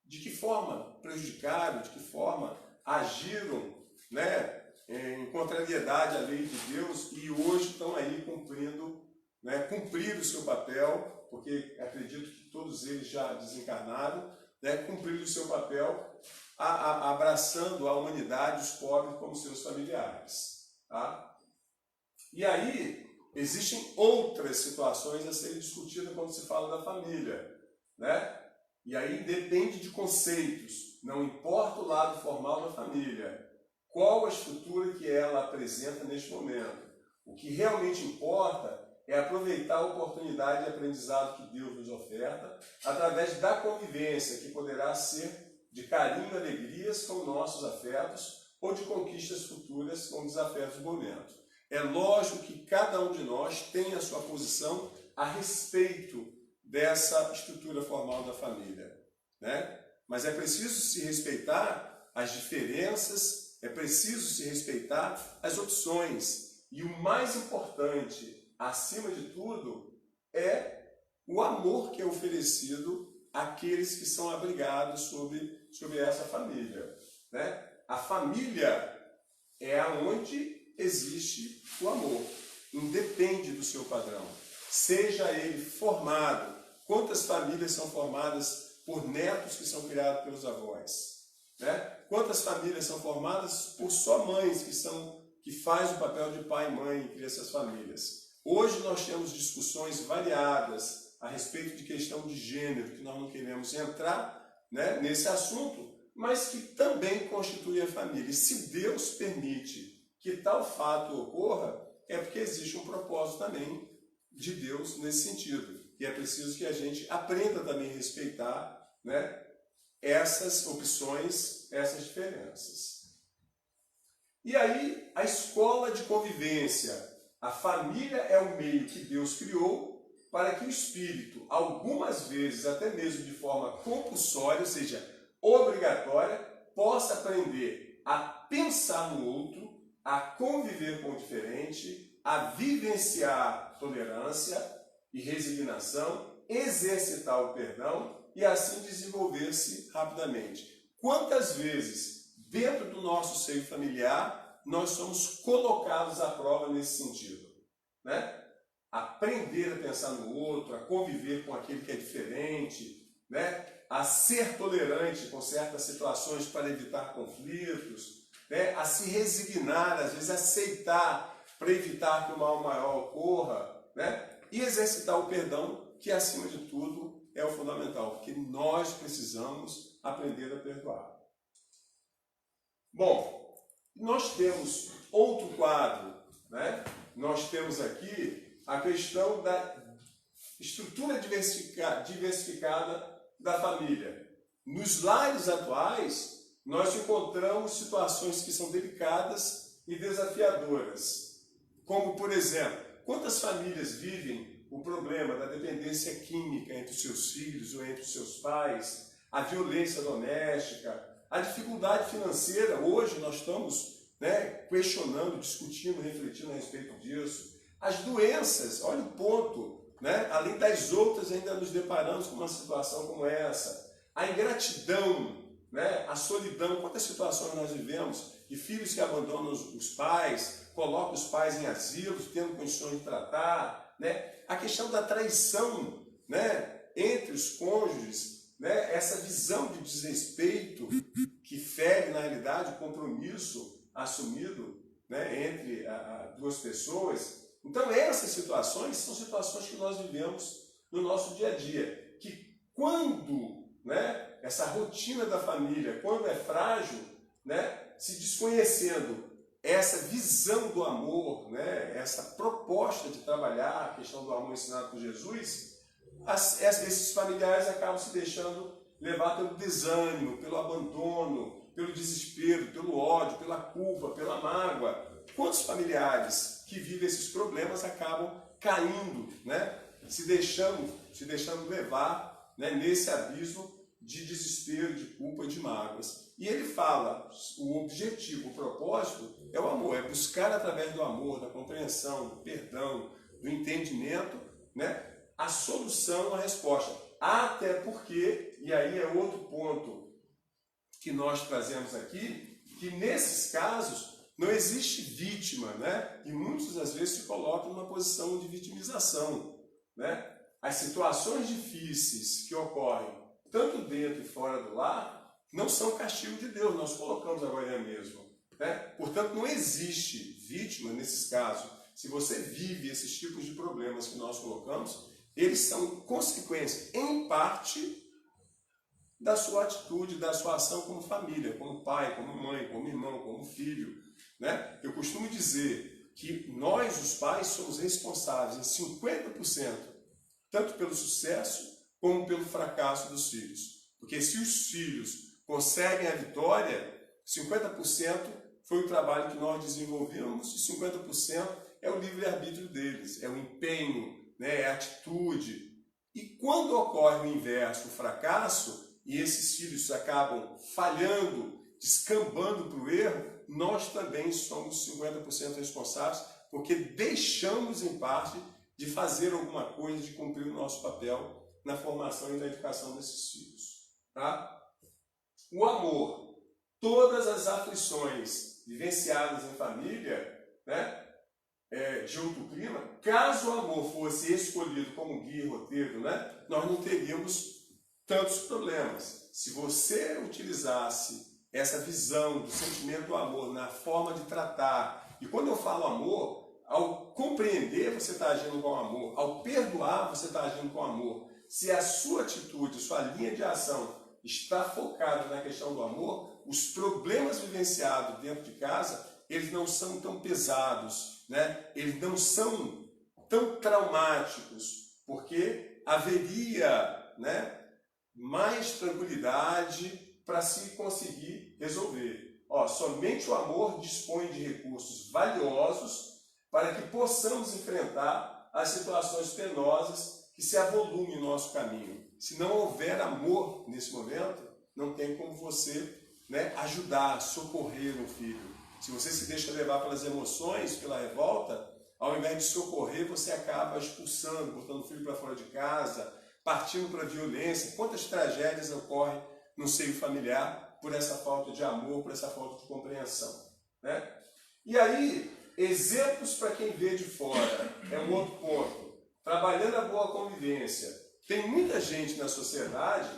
de que forma prejudicaram, de que forma agiram, né, em contrariedade à lei de Deus, e hoje estão aí cumprindo, né, cumprir o seu papel, porque acredito que todos eles já desencarnaram, né, cumprir o seu papel, abraçando a humanidade, os pobres, como seus familiares. Tá? E aí, existem outras situações a serem discutidas quando se fala da família, né? E aí depende de conceitos, não importa o lado formal da família, qual a estrutura que ela apresenta neste momento. O que realmente importa é aproveitar a oportunidade de aprendizado que Deus nos oferta através da convivência, que poderá ser de carinho e alegrias com nossos afetos ou de conquistas futuras com desafetos do momento. É lógico que cada um de nós tem a sua posição a respeito dessa estrutura formal da família, né? Mas é preciso se respeitar as diferenças, é preciso se respeitar as opções. E o mais importante, acima de tudo, é o amor que é oferecido àqueles que são abrigados sobre essa família, né? A família é onde existe o amor. Independe do seu padrão. Seja ele formado. Quantas famílias são formadas por netos que são criados pelos avós? Né? Quantas famílias são formadas por só mães que fazem o papel de pai e mãe e criam essas famílias? Hoje nós temos discussões variadas a respeito de questão de gênero, que nós não queremos entrar, né, nesse assunto, mas que também constitui a família. E se Deus permite que tal fato ocorra, é porque existe um propósito também de Deus nesse sentido. E é preciso que a gente aprenda também a respeitar, né, essas opções, essas diferenças. E aí, a escola de convivência. A família é o meio que Deus criou para que o espírito, algumas vezes até mesmo de forma compulsória, ou seja, obrigatória, possa aprender a pensar no outro, a conviver com o diferente, a vivenciar tolerância e resignação, exercitar o perdão e assim desenvolver-se rapidamente. Quantas vezes, dentro do nosso seio familiar, nós somos colocados à prova nesse sentido, né? Aprender a pensar no outro, a conviver com aquele que é diferente, né? A ser tolerante com certas situações para evitar conflitos, né? A se resignar, às vezes aceitar para evitar que o mal maior ocorra, né? E exercitar o perdão, que acima de tudo é o fundamental, porque nós precisamos aprender a perdoar. Bom, nós temos outro quadro, né? Nós temos aqui a questão da estrutura diversificada da família. Nos lares atuais, nós encontramos situações que são delicadas e desafiadoras. Como, por exemplo, quantas famílias vivem o problema da dependência química entre os seus filhos ou entre os seus pais, a violência doméstica, a dificuldade financeira. Hoje nós estamos, né, questionando, discutindo, refletindo a respeito disso. As doenças, olha o ponto, né? Além das outras, ainda nos deparamos com uma situação como essa. A ingratidão, né? A solidão, quantas situações nós vivemos de filhos que abandonam os pais, colocam os pais em asilos, tendo condições de tratar, né? A questão da traição, né, entre os cônjuges, né? Essa visão de desrespeito que fere, na realidade, o compromisso assumido, né, entre duas pessoas. Então, essas situações são situações que nós vivemos no nosso dia a dia, que quando, né, essa rotina da família, quando é frágil, né, se desconhecendo essa visão do amor, né, essa proposta de trabalhar a questão do amor ensinado por Jesus, esses familiares acabam se deixando levar pelo desânimo, pelo abandono, pelo desespero, pelo ódio, pela culpa, pela mágoa. Quantos familiares que vivem esses problemas acabam caindo, né? se deixando levar, né, nesse abismo de desespero, de culpa e de mágoas. E ele fala, o objetivo, o propósito é o amor, é buscar através do amor, da compreensão, do perdão, do entendimento, né, a solução, a resposta. Até porque, e aí é outro ponto que nós trazemos aqui, que nesses casos não existe vítima, né? E muitas das vezes se colocam numa posição de vitimização, né? As situações difíceis que ocorrem, tanto dentro e fora do lar, não são castigo de Deus, nós colocamos agora mesmo, né? Portanto, não existe vítima nesses casos. Se você vive esses tipos de problemas que nós colocamos, eles são consequência, em parte, da sua atitude, da sua ação como família, como pai, como mãe, como irmão, como filho, né? Eu costumo dizer que nós, os pais, somos responsáveis em 50%, tanto pelo sucesso como pelo fracasso dos filhos. Porque se os filhos conseguem a vitória, 50% foi o trabalho que nós desenvolvemos e 50% é o livre-arbítrio deles, é o empenho, né, é a atitude. E quando ocorre o inverso, o fracasso, e esses filhos acabam falhando, descambando para o erro, nós também somos 50% responsáveis, porque deixamos, em parte, de fazer alguma coisa, de cumprir o nosso papel na formação e na educação desses filhos. Tá? O amor todas as aflições vivenciadas em família, né, de outro clima, caso o amor fosse escolhido como guia e roteiro, né, nós não teríamos tantos problemas. Se você utilizasse essa visão do sentimento do amor na forma de tratar, e quando eu falo amor, ao compreender você está agindo com amor, ao perdoar você está agindo com amor. Se a sua atitude, sua linha de ação está focada na questão do amor, os problemas vivenciados dentro de casa, eles não são tão pesados, né? Eles não são tão traumáticos, porque haveria, né, mais tranquilidade para se conseguir resolver. Somente o amor dispõe de recursos valiosos para que possamos enfrentar as situações penosas que se avolumem em nosso caminho. Se não houver amor nesse momento, não tem como você, né, ajudar, socorrer um filho. Se você se deixa levar pelas emoções, pela revolta, ao invés de socorrer, você acaba expulsando, botando o filho para fora de casa, partindo para a violência. Quantas tragédias ocorrem no seio familiar por essa falta de amor, por essa falta de compreensão, né? E aí, exemplos para quem vê de fora é um outro ponto. Trabalhando a boa convivência. Tem muita gente na sociedade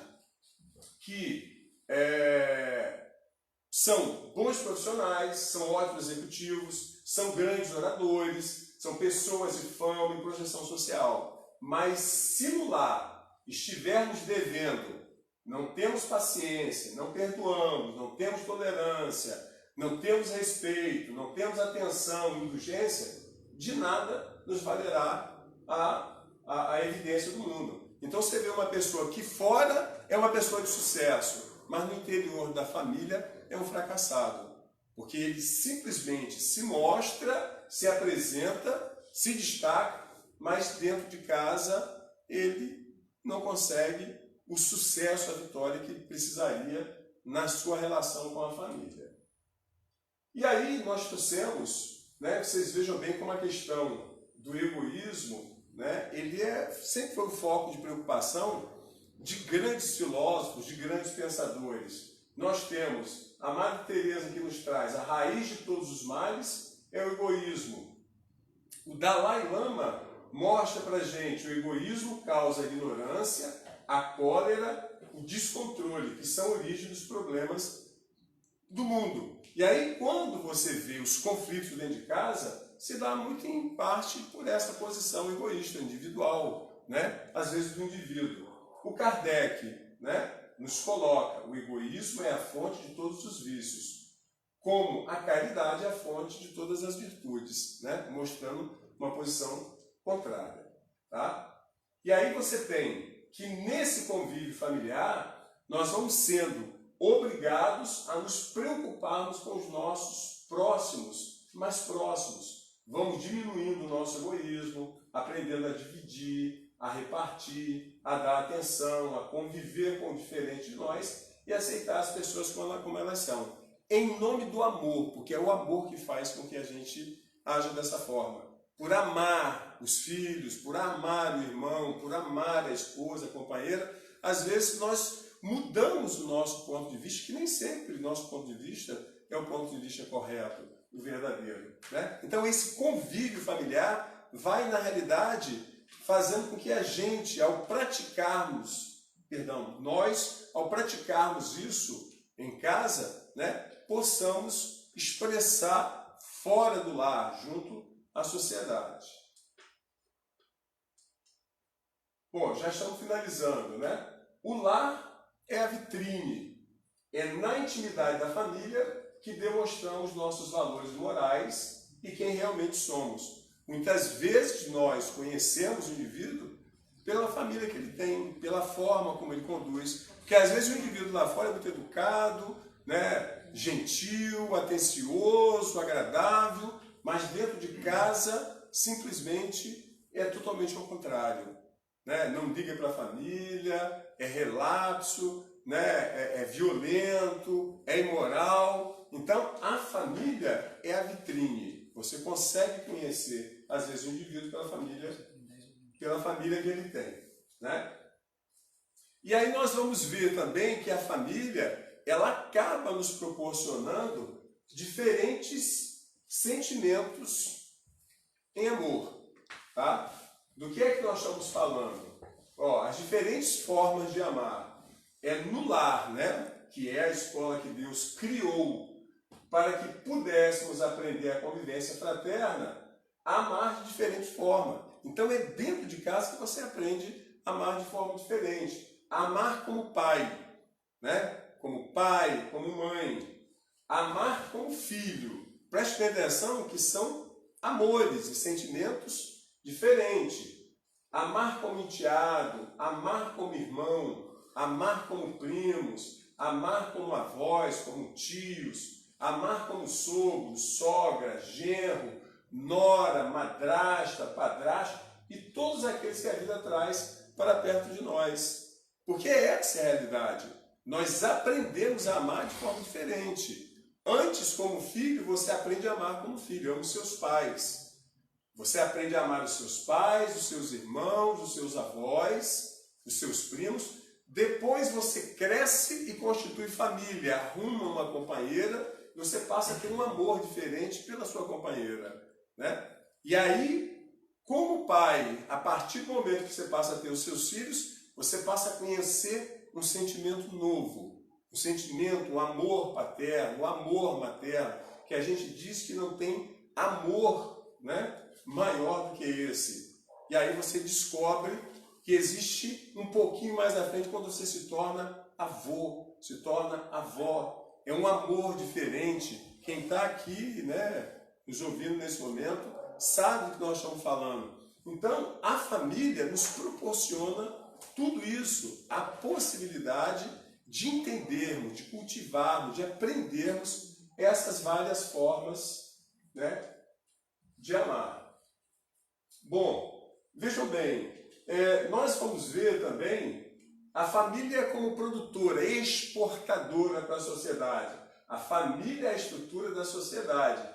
que são bons profissionais, são ótimos executivos, são grandes oradores, são pessoas de fama e projeção social. Mas se no lar estivermos devendo, não temos paciência, não perdoamos, não temos tolerância, não temos respeito, não temos atenção, indulgência, de nada nos valerá a evidência do mundo. Então você vê uma pessoa que fora é uma pessoa de sucesso, mas no interior da família é um fracassado, porque ele simplesmente se mostra, se apresenta, se destaca, mas dentro de casa ele não consegue o sucesso, a vitória que precisaria na sua relação com a família. E aí nós trouxemos, né, vocês vejam bem como a questão do egoísmo, né, ele sempre foi o foco de preocupação de grandes filósofos, de grandes pensadores. Nós temos a Madre Teresa que nos traz a raiz de todos os males é o egoísmo. O Dalai Lama mostra para a gente o egoísmo causa a ignorância, a cólera, o descontrole, que são a origem dos problemas do mundo. E aí, quando você vê os conflitos dentro de casa, se dá muito em parte por essa posição egoísta, individual, né? Às vezes do indivíduo. O Kardec, né, nos coloca, o egoísmo é a fonte de todos os vícios, como a caridade é a fonte de todas as virtudes, né? Mostrando uma posição contrária. Tá? E aí você tem que nesse convívio familiar, nós vamos sendo obrigados a nos preocuparmos com os nossos próximos, mais próximos. Vamos diminuindo o nosso egoísmo, aprendendo a dividir, a repartir, a dar atenção, a conviver com o diferente de nós e aceitar as pessoas como elas são. Em nome do amor, porque é o amor que faz com que a gente haja dessa forma. Por amar os filhos, por amar o irmão, por amar a esposa, a companheira, às vezes nós mudamos o nosso ponto de vista, que nem sempre o nosso ponto de vista é o ponto de vista correto, o verdadeiro, né? Então esse convívio familiar vai, na realidade, fazendo com que a gente, ao praticarmos isso em casa, né, possamos expressar fora do lar, junto à sociedade. Bom, já estamos finalizando, né? O lar é a vitrine, é na intimidade da família que demonstramos nossos valores morais e quem realmente somos. Muitas vezes nós conhecemos o indivíduo pela família que ele tem, pela forma como ele conduz, porque às vezes o indivíduo lá fora é muito educado, né, gentil, atencioso, agradável, mas dentro de casa simplesmente é totalmente ao contrário, né? Não liga para a família, é relapso, né? É violento, é imoral. Então a família é a vitrine. Você consegue conhecer às vezes o indivíduo pela família que ele tem, né? E aí nós vamos ver também que a família ela acaba nos proporcionando diferentes sentimentos em amor, tá? Do que é que nós estamos falando? Ó, as diferentes formas de amar. É no lar, né? Que é a escola que Deus criou para que pudéssemos aprender a convivência fraterna, a amar de diferente forma. Então é dentro de casa que você aprende a amar de forma diferente. Amar como pai, né? Como pai, como mãe. Amar como filho. Preste bem atenção que são amores e sentimentos diferentes. Amar como enteado, amar como irmão, amar como primos, amar como avós, como tios, amar como sogro, sogra, genro, nora, madrasta, padrasto e todos aqueles que a vida traz para perto de nós. Porque essa é a realidade. Nós aprendemos a amar de forma diferente. Antes, como filho, você aprende a amar como filho, ama os seus pais. Você aprende a amar os seus pais, os seus irmãos, os seus avós, os seus primos. Depois você cresce e constitui família, arruma uma companheira, você passa a ter um amor diferente pela sua companheira, né? E aí, como pai, a partir do momento que você passa a ter os seus filhos, você passa a conhecer um sentimento novo, um sentimento, um amor paterno, um amor materno, que a gente diz que não tem amor, né, maior do que esse. E aí você descobre que existe um pouquinho mais à frente quando você se torna avô, se torna avó. É um amor diferente. Quem está aqui, né, nos ouvindo nesse momento, sabe do que nós estamos falando. Então, a família nos proporciona tudo isso, a possibilidade de entendermos, de cultivarmos, de aprendermos essas várias formas, né, de amar. Bom, vejam bem, nós vamos ver também a família como produtora, exportadora para a sociedade. A família é a estrutura da sociedade.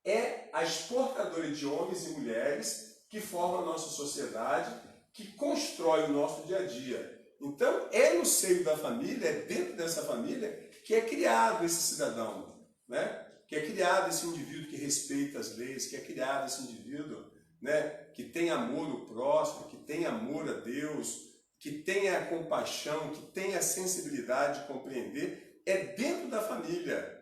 É a exportadora de homens e mulheres que formam a nossa sociedade, que constrói o nosso dia a dia. Então, é no seio da família, é dentro dessa família, que é criado esse cidadão, né? Que é criado esse indivíduo que respeita as leis, que é criado esse indivíduo, né, que tem amor ao próximo, que tem amor a Deus, que tem a compaixão, que tem a sensibilidade de compreender, é dentro da família.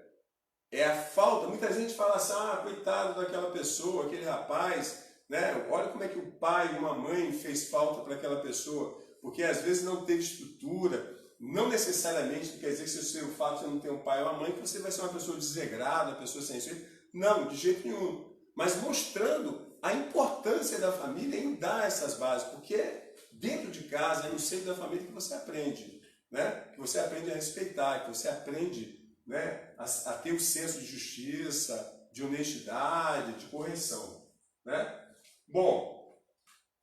É a falta, muita gente fala assim, coitado daquela pessoa, aquele rapaz, né? Olha como é que o pai e uma mãe fez falta para aquela pessoa, porque às vezes não teve estrutura, não necessariamente quer dizer que se o fato de você não ter um pai ou uma mãe, que você vai ser uma pessoa desregrada, uma pessoa sensível. Não, de jeito nenhum. Mas mostrando a importância da família em dar essas bases, porque é dentro de casa, é no seio da família que você aprende, né? Que você aprende a respeitar, que você aprende, né, a ter o senso de justiça, de honestidade, de correção, né? Bom,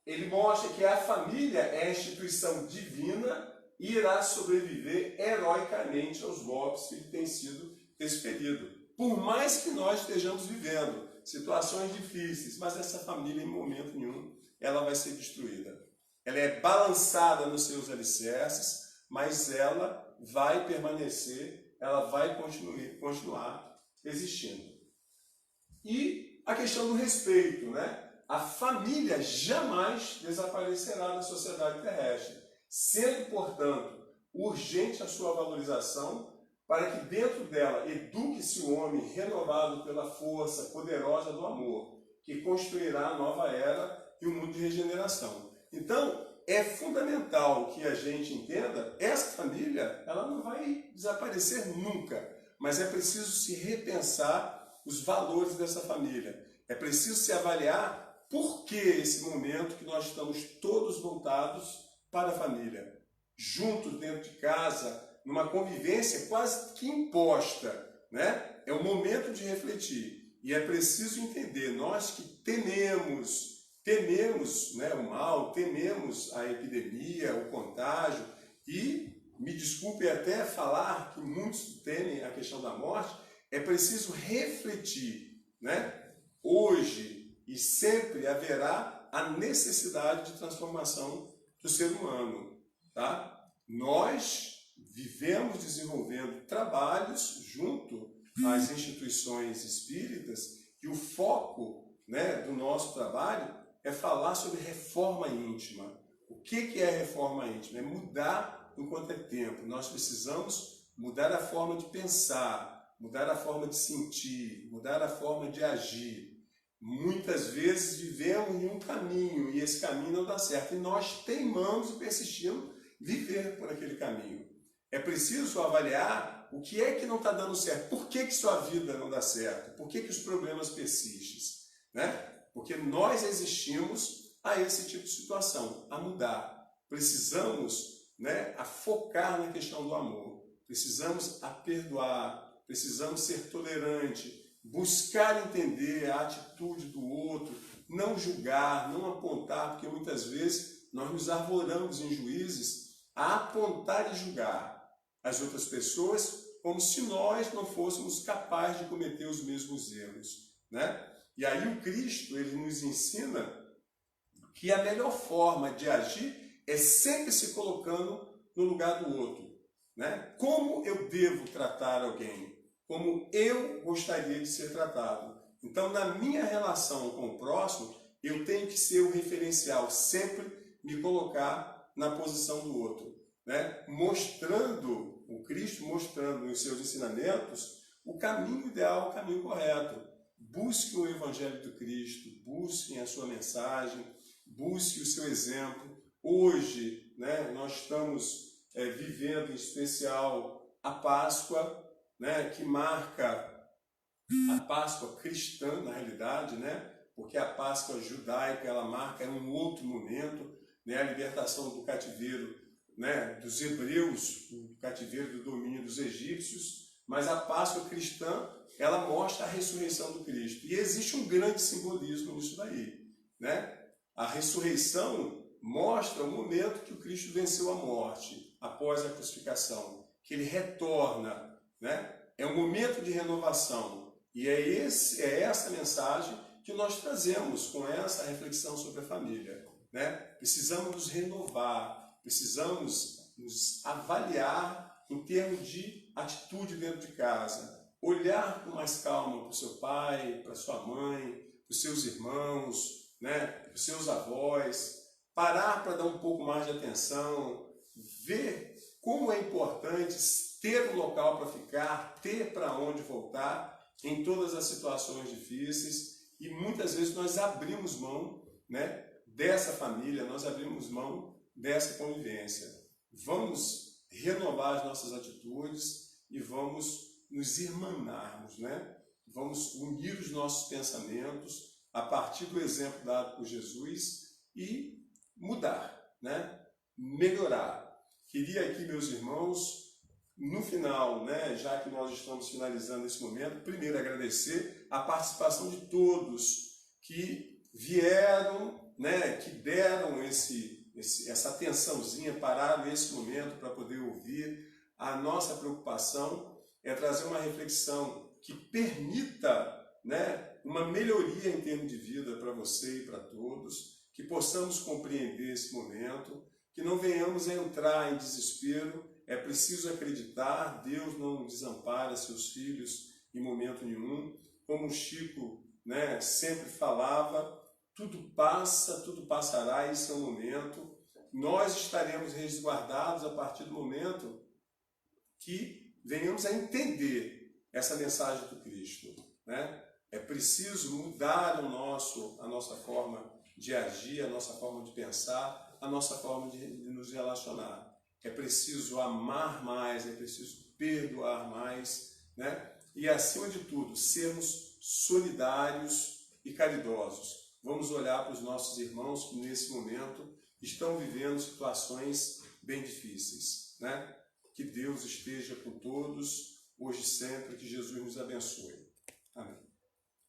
ele mostra que a família é a instituição divina e irá sobreviver heroicamente aos golpes que lhe têm sido desferidos. Por mais que nós estejamos vivendo situações difíceis, mas essa família, em momento nenhum, ela vai ser destruída. Ela é balançada nos seus alicerces, mas ela vai permanecer, ela vai continuar existindo. E a questão do respeito, né? A família jamais desaparecerá da sociedade terrestre, sendo, portanto, urgente a sua valorização para que dentro dela eduque-se o homem renovado pela força poderosa do amor, que construirá a nova era e um mundo de regeneração. Então, é fundamental que a gente entenda, essa família, ela não vai desaparecer nunca, mas é preciso se repensar os valores dessa família. É preciso se avaliar por que esse momento que nós estamos todos voltados para a família, juntos dentro de casa, numa convivência quase que imposta, né? É o momento de refletir. E é preciso entender, nós que tememos, né, o mal, tememos a epidemia, o contágio, e, me desculpe até falar que muitos temem a questão da morte, é preciso refletir, né? Hoje e sempre haverá a necessidade de transformação do ser humano, tá? Nós vivemos desenvolvendo trabalhos junto às instituições espíritas e o foco, né, do nosso trabalho é falar sobre reforma íntima. O que é reforma íntima? É mudar enquanto é tempo. Nós precisamos mudar a forma de pensar, mudar a forma de sentir, mudar a forma de agir. Muitas vezes vivemos em um caminho e esse caminho não dá certo. E nós teimamos e persistimos viver por aquele caminho. É preciso avaliar o que é que não está dando certo. Por que sua vida não dá certo? Por que os problemas persistem? Né? Porque nós resistimos a esse tipo de situação, a mudar. Precisamos, né, a focar na questão do amor. Precisamos a perdoar. Precisamos ser tolerante. Buscar entender a atitude do outro. Não julgar, não apontar, porque muitas vezes nós nos arvoramos em juízes a apontar e julgar as outras pessoas como se nós não fôssemos capazes de cometer os mesmos erros, né? E aí o Cristo, ele nos ensina que a melhor forma de agir é sempre se colocando no lugar do outro, né? Como eu devo tratar alguém? Como eu gostaria de ser tratado? Então, na minha relação com o próximo, eu tenho que ser o referencial, sempre me colocar na posição do outro, né? Mostrando, o Cristo mostrando nos seus ensinamentos o caminho ideal, o caminho correto. Busquem o Evangelho do Cristo, busquem a sua mensagem, busquem o seu exemplo. Hoje, né, nós estamos vivendo em especial a Páscoa, né, que marca a Páscoa cristã, na realidade, né, porque a Páscoa judaica ela marca um outro momento, né, a libertação do cativeiro, né, dos hebreus, do cativeiro do domínio dos egípcios, mas a Páscoa cristã ela mostra a ressurreição do Cristo. E existe um grande simbolismo nisso daí, né? A ressurreição mostra o momento que o Cristo venceu a morte após a crucificação, que ele retorna, né? É um momento de renovação. E é essa mensagem que nós trazemos com essa reflexão sobre a família, né? Precisamos nos renovar, precisamos nos avaliar em termos de atitude dentro de casa, olhar com mais calma para o seu pai, para a sua mãe, para os seus irmãos, né? Para os seus avós, parar para dar um pouco mais de atenção, ver como é importante ter um local para ficar, ter para onde voltar em todas as situações difíceis. E muitas vezes nós abrimos mão, né, dessa família, nós abrimos mão dessa convivência. Vamos renovar as nossas atitudes e vamos nos irmanarmos, né? Vamos unir os nossos pensamentos a partir do exemplo dado por Jesus e mudar, né? Melhorar. Queria aqui, meus irmãos, no final, né, já que nós estamos finalizando esse momento, primeiro agradecer a participação de todos que vieram, né, que deram essa atençãozinha, pararam esse momento para poder ouvir. A nossa preocupação é trazer uma reflexão que permita, né, uma melhoria em termos de vida para você e para todos, que possamos compreender esse momento, que não venhamos a entrar em desespero. É preciso acreditar, Deus não desampara seus filhos em momento nenhum. Como o Chico, né, sempre falava, tudo passa, tudo passará, esse é o momento. Nós estaremos resguardados a partir do momento que venhamos a entender essa mensagem do Cristo, né? É preciso mudar a nossa forma de agir, a nossa forma de pensar, a nossa forma de nos relacionar. É preciso amar mais, é preciso perdoar mais, né? E, acima de tudo, sermos solidários e caridosos. Vamos olhar para os nossos irmãos que, nesse momento, estão vivendo situações bem difíceis, né? Que Deus esteja com todos, hoje e sempre, que Jesus nos abençoe. Amém.